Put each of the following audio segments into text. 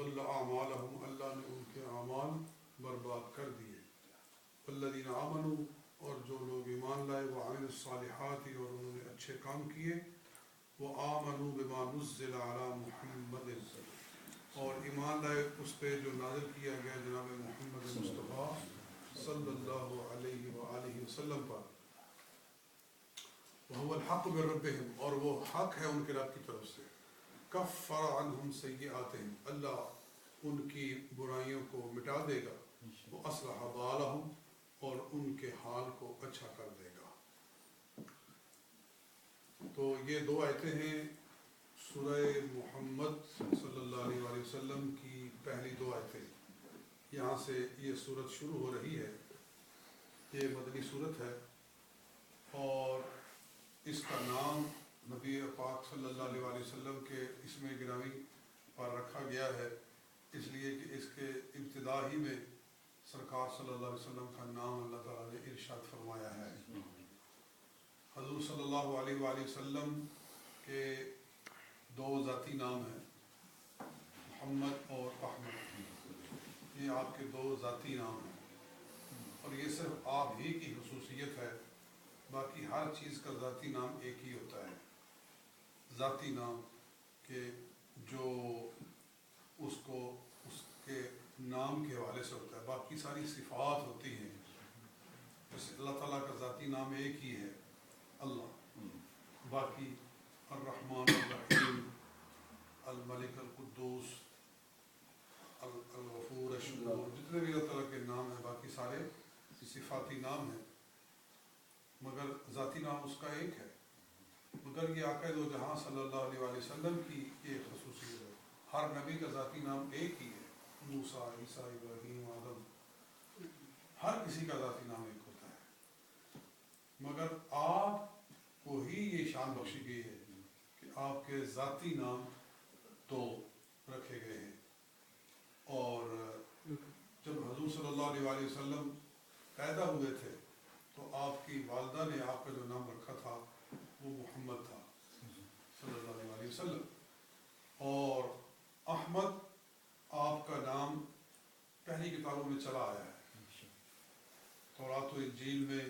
فَأَضَلَّ أَعْمَالَهُمْ اللہ نے ان کے اعمال برباد کر دیے. وَالَّذِينَ آمَنُوا اور جو لوگ ایمان لائے وَعَمِلُوا الصَّالِحَاتِ اور انہوں نے اچھے کام کیے وَآمَنُوا بِمَا نُزِّلَ عَلَى مُحَمَّدٍ اور ایمان لائے اس پہ جو نازل کیا گیا جناب محمد مصطفیٰ صلی اللہ علیہ وآلہ وسلم پر. وَهُوَ الْحَقُّ مِن رَّبِّهِمْ اور وہ حق ہے ان کے رب کی طرف سے. کفر عنہم سیئاتہم اللہ ان کی برائیوں کو مٹا دے گا. واصلح بالہم اور ان کے حال کو اچھا کر دے گا. تو یہ دو آیتیں ہیں سورہ محمد صلی اللہ علیہ وآلہ وسلم کی پہلی دو آیتیں. یہاں سے یہ صورت شروع ہو رہی ہے. یہ مدنی صورت ہے اور اس کا نام نبی پاک صلی اللہ علیہ وآلہ وسلم کے اسم گرامی پر رکھا گیا ہے اس لیے کہ اس کے ابتدا ہی میں سرکار صلی اللہ علیہ وسلم کا نام اللہ تعالیٰ نے ارشاد فرمایا ہے. حضور صلی اللہ علیہ وآلہ وسلم کے دو ذاتی نام ہیں محمد اور احمد. یہ آپ کے دو ذاتی نام ہیں اور یہ صرف آپ ہی کی خصوصیت ہے. باقی ہر چیز کا ذاتی نام ایک ہی ہوتا ہے. ذاتی نام کہ جو اس کو اس کے نام کے حوالے سے ہوتا ہے. باقی ساری صفات ہوتی ہیں. جیسے اللہ تعالیٰ کا ذاتی نام ایک ہی ہے اللہ. باقی الرحمن الرحیم الملک القدوس الغفور الشکور جتنے بھی اللہ تعالیٰ کے نام ہیں باقی سارے صفاتی نام ہیں مگر ذاتی نام اس کا ایک ہے. مگر یہ آقا دو جہاں صلی اللہ علیہ وآلہ وسلم کی ایک خصوصیت ہے. ہر نبی کا ذاتی نام ایک ہی ہے. موسیٰ عیسیٰ ابراہیم آدم ہر کسی کا ذاتی نام ایک ہوتا ہے. مگر آپ کو ہی یہ شان بخشی گئی ہے کہ آپ کے ذاتی نام دو رکھے گئے ہیں. اور جب حضور صلی اللہ علیہ وآلہ وسلم پیدا ہوئے تھے تو آپ کی والدہ نے آپ کا جو نام رکھا تھا وہ محمد تھا صلی اللہ علیہ وآلہ وسلم. اور احمد آپ کا نام پہلی کتابوں میں چلا آیا ہے. تورات و انجیل میں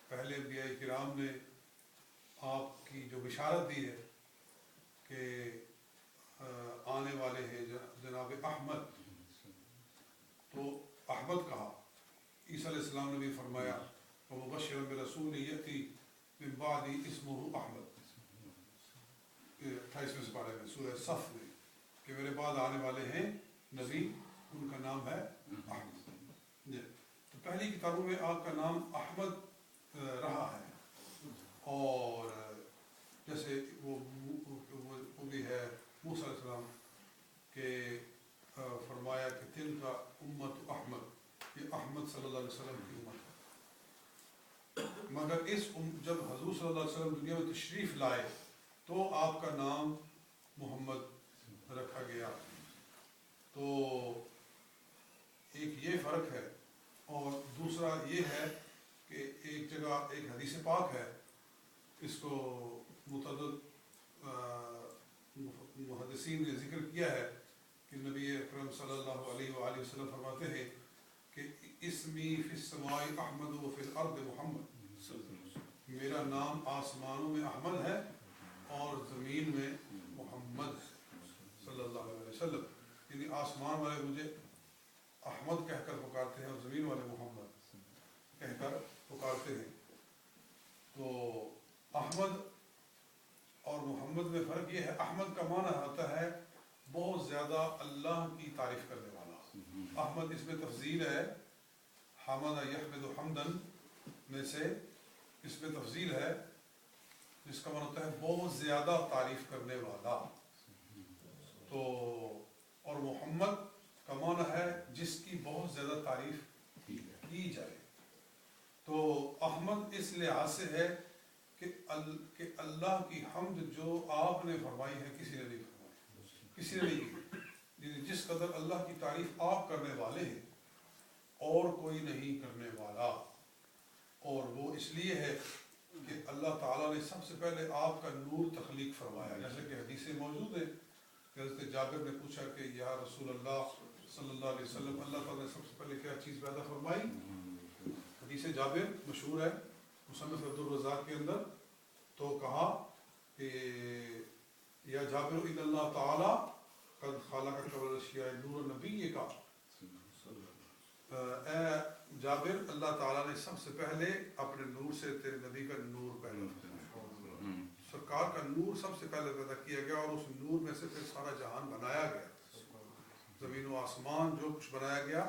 پہلے انبیاء کرام نے آپ کی جو بشارت دی ہے کہ آنے والے ہیں جناب احمد تو احمد کہا. عیسیٰ علیہ السلام نے بھی فرمایا وَمُبَشِّرًا بِرَسُولٍ يَأْتِي مِن بَعْدِي اسْمُهُ احمد. 28ویں پارے میں سورہ صف میں کہ میرے بعد آنے والے ہیں نبی ان کا نام ہے احمد. تو پہلی کتابوں میں آپ کا نام احمد رہا ہے. اور جیسے وہ بھی ہے موسیٰ علیہ السلام کہ فرمایا کہ تلک امت احمد یہ احمد صلی اللہ علیہ وسلم کی امت ہے. مگر جب حضور صلی اللہ علیہ وسلم دنیا میں تشریف لائے تو آپ کا نام محمد رکھا گیا. تو ایک یہ فرق ہے. اور دوسرا یہ ہے کہ ایک جگہ ایک حدیث پاک ہے اس کو متعدد محدثین نے ذکر کیا ہے کہ نبی اکرم صلی اللہ علیہ وآلہ وسلم فرماتے ہیں کہ اسمی فی السماء احمد و فی الارض محمد. میرا نام آسمانوں میں احمد ہے اور زمین میں محمد ہے صلی اللہ علیہ وسلم. یعنی آسمان والے مجھے احمد کہہ کر پکارتے ہیں اور زمین والے محمد کہہ کر پکارتے ہیں. تو احمد اور محمد میں فرق یہ ہے احمد کا معنی ہوتا ہے بہت زیادہ اللہ کی تعریف کرنے والا. احمد اس میں تفضیل ہے. حمد یحمد حمدن میں سے اس میں تفضیل ہے جس کا معنی ہوتا ہے بہت زیادہ تعریف کرنے والا. تو اور محمد کا معنی ہے جس کی بہت زیادہ تعریف کی جائے. تو احمد اس لحاظ سے ہے کہ اللہ کی حمد جو آپ نے فرمائی ہے کسی نے نہیں فرمائی, کسی نے نہیں کی. جس قدر اللہ کی تعریف آپ کرنے والے ہیں اور کوئی نہیں کرنے والا. اور وہ اس لیے ہے کہ اللہ تعالیٰ نے سب سے پہلے آپ کا نور تخلیق فرمایا, جیسے کہ حدیثیں موجود ہیں حضرت جابر نے پوچھا کہ یا رسول اللہ صلی اللہ علیہ وسلم اللہ تعالیٰ نے سب سے پہلے کیا چیز پیدا فرمائی؟ حدیث جابر مشہور ہے مصنف عبد الرزاق کے اندر. تو کہا کہ یا جابر ان اللہ تعالیٰ قد خلق قبل الاشیاء نور نبی کا، اے جابر اللہ تعالیٰ نے سب سے پہلے اپنے نور سے تیرے نبی کا نور پیدا کیا، سرکار کا نور سب سے پہلے پیدا کیا گیا، اور اس نور میں سے پھر سارا جہان بنایا گیا. زمین و آسمان جو کچھ بنایا گیا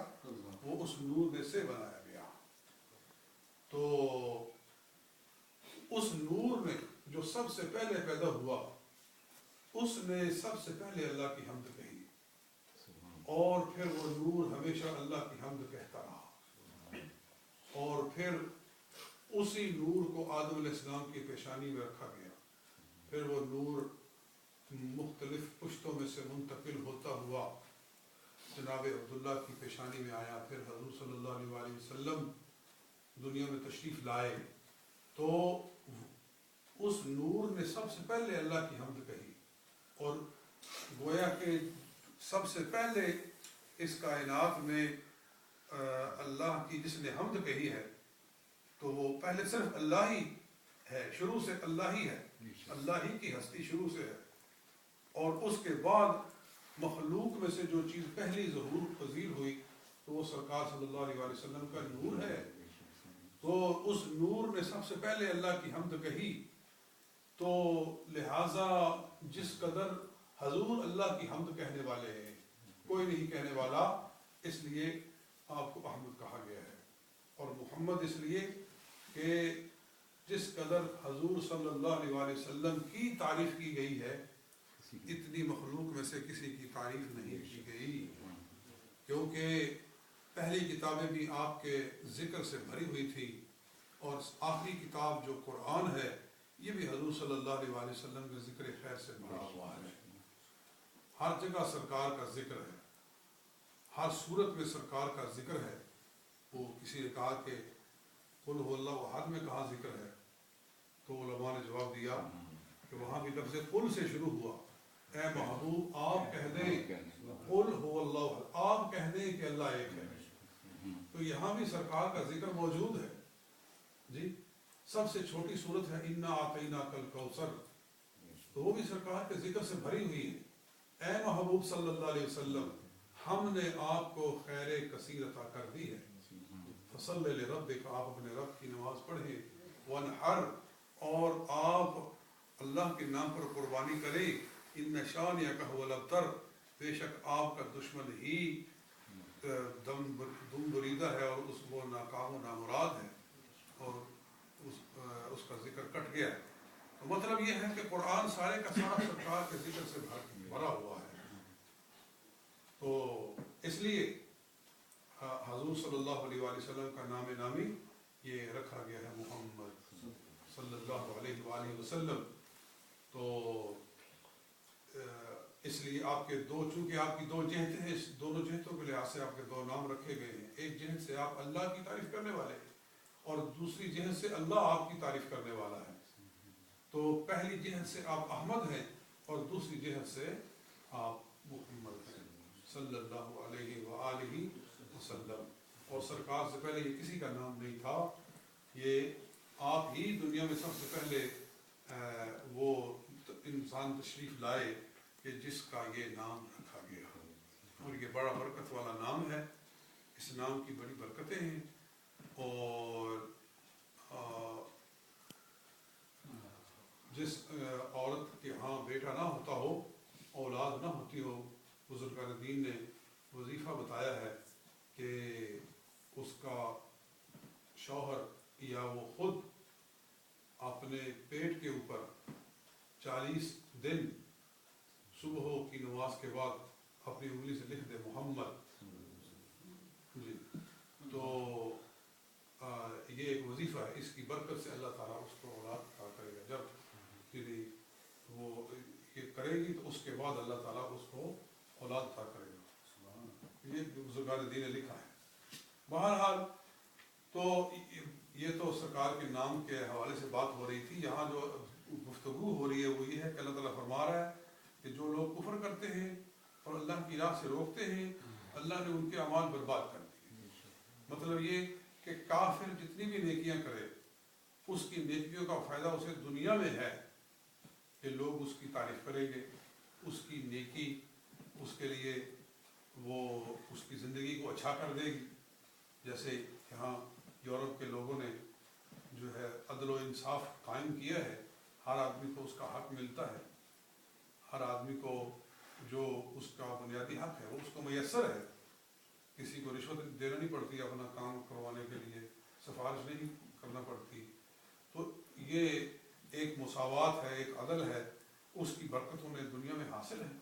وہ اس نور میں سے بنایا گیا. تو اس نور میں جو سب سے پہلے پیدا ہوا اس نے سب سے پہلے اللہ کی حمد کہی، اور پھر وہ نور ہمیشہ اللہ کی حمد کہتا رہا، اور پھر اسی نور کو آدم علیہ السلام کی پیشانی میں رکھا گیا. پھر وہ نور مختلف پشتوں میں سے منتقل ہوتا ہوا جناب عبداللہ کی پیشانی میں آیا. پھر حضور صلی اللہ علیہ وآلہ وسلم دنیا میں تشریف لائے تو اس نور نے سب سے پہلے اللہ کی حمد کہی، اور گویا کہ سب سے پہلے اس کائنات میں اللہ کی جس نے حمد کہی ہے تو وہ پہلے صرف اللہ ہی ہے، شروع سے اللہ ہی ہے، اللہ ہی کی ہستی شروع سے ہے. اور اس کے بعد مخلوق میں سے جو چیز پہلی ظہور پذیر ہوئی تو وہ سرکار صلی اللہ علیہ وآلہ وسلم کا نور ہے. تو اس نور نے سب سے پہلے اللہ کی حمد کہی. تو لہٰذا جس قدر حضور اللہ کی حمد کہنے والے ہیں کوئی نہیں کہنے والا، اس لیے آپ کو احمد کہا گیا ہے، اور محمد اس لیے کہ جس قدر حضور صلی اللہ علیہ وآلہ وسلم کی تعریف کی گئی ہے اتنی مخلوق میں سے کسی کی تعریف نہیں کی گئی، کیونکہ پہلی کتابیں بھی آپ کے ذکر سے بھری ہوئی تھی، اور آخری کتاب جو قرآن ہے یہ بھی حضور صلی اللہ علیہ وآلہ وسلم کے ذکر خیر سے بھرا ہوا ہے. ہر جگہ سرکار کا ذکر ہے، ہر صورت میں سرکار کا ذکر ہے. وہ کسی نے کہا کہ قل هو اللہ احد میں کہاں ذکر ہے؟ تو علماء نے جواب دیا کہ وہاں بھی لفظ قل سے شروع ہوا، اے محبوب آپ کہہ دیں قل هو اللہ احد، آپ کہہ دیں کہ اللہ ایک ہے. تو یہاں بھی سرکار کا ذکر موجود ہے. جی سب سے چھوٹی صورت ہے انا اعطیناک الکوثر، تو وہ بھی سرکار کے ذکر سے بھری ہوئی ہے. اے محبوب صلی اللہ علیہ وسلم ہم نے آپ کو خیر کثیر عطا کر دی ہے، فصلی لربک، آپ اپنے رب کی نماز پڑھیں، وانحر، اور آپ اللہ کے نام پر قربانی کریں، ان شانئک ھو الابتر، بے شک آپ کا دشمن ہی دم بریدہ ہے، اور وہ ناکام و نامراد ہے، اور اس کا ذکر کٹ گیا. تو مطلب یہ ہے کہ قرآن سارے کا سارا سرکار کے ذکر سے بھرا ہوا ہے. تو اس لیے حضور صلی اللہ علیہ وآلہ وسلم کا نام نامی یہ رکھا گیا ہے محمد صلی اللہ علیہ وآلہ وسلم. تو اس لیے آپ کے چونکہ آپ کی دو جہتیں ہیں، اس دونوں جہتوں کے لحاظ سے آپ کے دو نام رکھے گئے ہیں. ایک جہت سے آپ اللہ کی تعریف کرنے والے ہیں، اور دوسری جہت سے اللہ آپ کی تعریف کرنے والا ہے. تو پہلی جہت سے آپ احمد ہیں، اور دوسری جہت سے آپ محمد ہیں صلی اللہ علیہ وآلہ وسلم. اور سرکار سے پہلے یہ کسی کا نام نہیں تھا، یہ آپ ہی دنیا میں سب سے پہلے وہ انسان تشریف لائے کہ جس کا یہ نام رکھا گیا، اور یہ بڑا برکت والا نام ہے. اس نام کی بڑی برکتیں ہیں، اور جس عورت کے ہاں بیٹا نہ ہوتا ہو، اولاد نہ ہوتی ہو، بزرگان دین نے وظیفہ بتایا ہے کہ اس کا شوہر یا وہ خود اپنے پیٹ کے اوپر 40 دن صبح کی نماز کے بعد اپنی انگلی سے لکھ دے محمد. جی تو یہ ایک وظیفہ ہے، اس کی برکت سے اللہ تعالیٰ اس کو اولاد عطا کرے گا. جب وہ یہ کرے گی تو اس کے بعد اللہ تعالیٰ اس کو اولاد عطا کرے گا. یہ بزرگان دین نے لکھا ہے. بہرحال تو یہ تو سرکار کے نام کے حوالے سے بات ہو رہی تھی. یہاں جو گفتگو ہو رہی ہے وہ یہ ہے کہ اللہ تعالیٰ فرما رہا ہے کہ جو لوگ کفر کرتے ہیں اور اللہ کی راہ سے روکتے ہیں اللہ نے ان کے اعمال برباد کر دیے۔ مطلب یہ کہ کافر جتنی بھی نیکیاں کرے اس کی نیکیوں کا فائدہ اسے دنیا میں ہے کہ لوگ اس کی تعریف کریں گے، اس کی نیکی اس کے لیے وہ اس کی زندگی کو اچھا کر دے گی۔ جیسے یہاں یورپ کے لوگوں نے جو ہے عدل و انصاف قائم کیا ہے، ہر آدمی کو اس کا حق ملتا ہے، ہر آدمی کو جو اس کا بنیادی حق ہے وہ اس کو میسر ہے، کسی کو رشوت دینا نہیں پڑتی اپنا کام کروانے کے لیے، سفارش نہیں کرنا پڑتی۔ تو یہ ایک مساوات ہے، ایک عدل ہے، اس کی برکت انہیں دنیا میں حاصل ہے،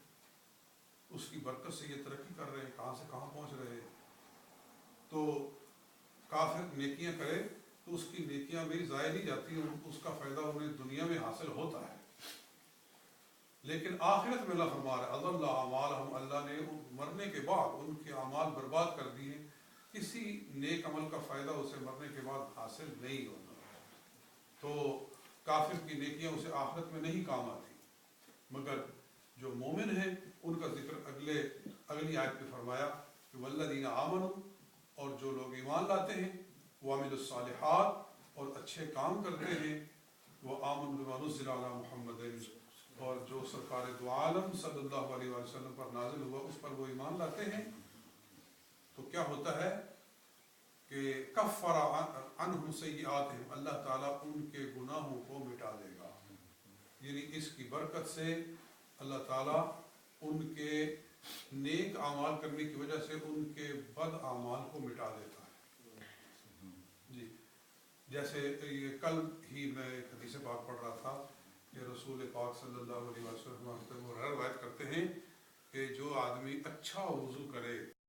اس کی برکت سے یہ ترقی کر رہے ہیں، کہاں سے کہاں پہنچ رہے ہیں۔ تو کافر نیکیاں کرے تو اس کی نیکیاں بھی ضائع نہیں جاتی، اس کا فائدہ انہیں دنیا میں حاصل ہوتا ہے، لیکن آخرت میں اللہ فرما رہا ہے اضل اعمالہم، اللہ نے مرنے کے بعد ان کے اعمال برباد کر دیے، کسی نیک عمل کا فائدہ اسے مرنے کے بعد حاصل نہیں ہوتا۔ تو کافر کی نیکیاں اسے آخرت میں نہیں کام آتی، مگر جو مومن ہیں ان کا ذکر اگلی آیت میں فرمایا کہ والذین آمنوا، اور جو لوگ ایمان لاتے ہیں، وعملوا الصالحات، اور اچھے کام کرتے ہیں، وآمنوا بما نزل علی محمد، اور جو سرکار دو عالم صلی اللہ علیہ وسلم پر نازل ہوا اس پر وہ ایمان لاتے ہیں، تو کیا ہوتا ہے کہ کفر عنہم سیئاتہم، اللہ تعالیٰ ان کے گناہوں کو مٹا دے گا۔ یعنی اس کی برکت سے اللہ تعالیٰ ان کے نیک اعمال کرنے کی وجہ سے ان کے بد اعمال کو مٹا دیتا ہے۔ جی جیسے یہ کل ہی میں ایک حدیث پاک پڑھ رہا تھا کہ رسول پاک صلی اللہ علیہ وسلم وہ روایت کرتے ہیں کہ جو آدمی اچھا وضو کرے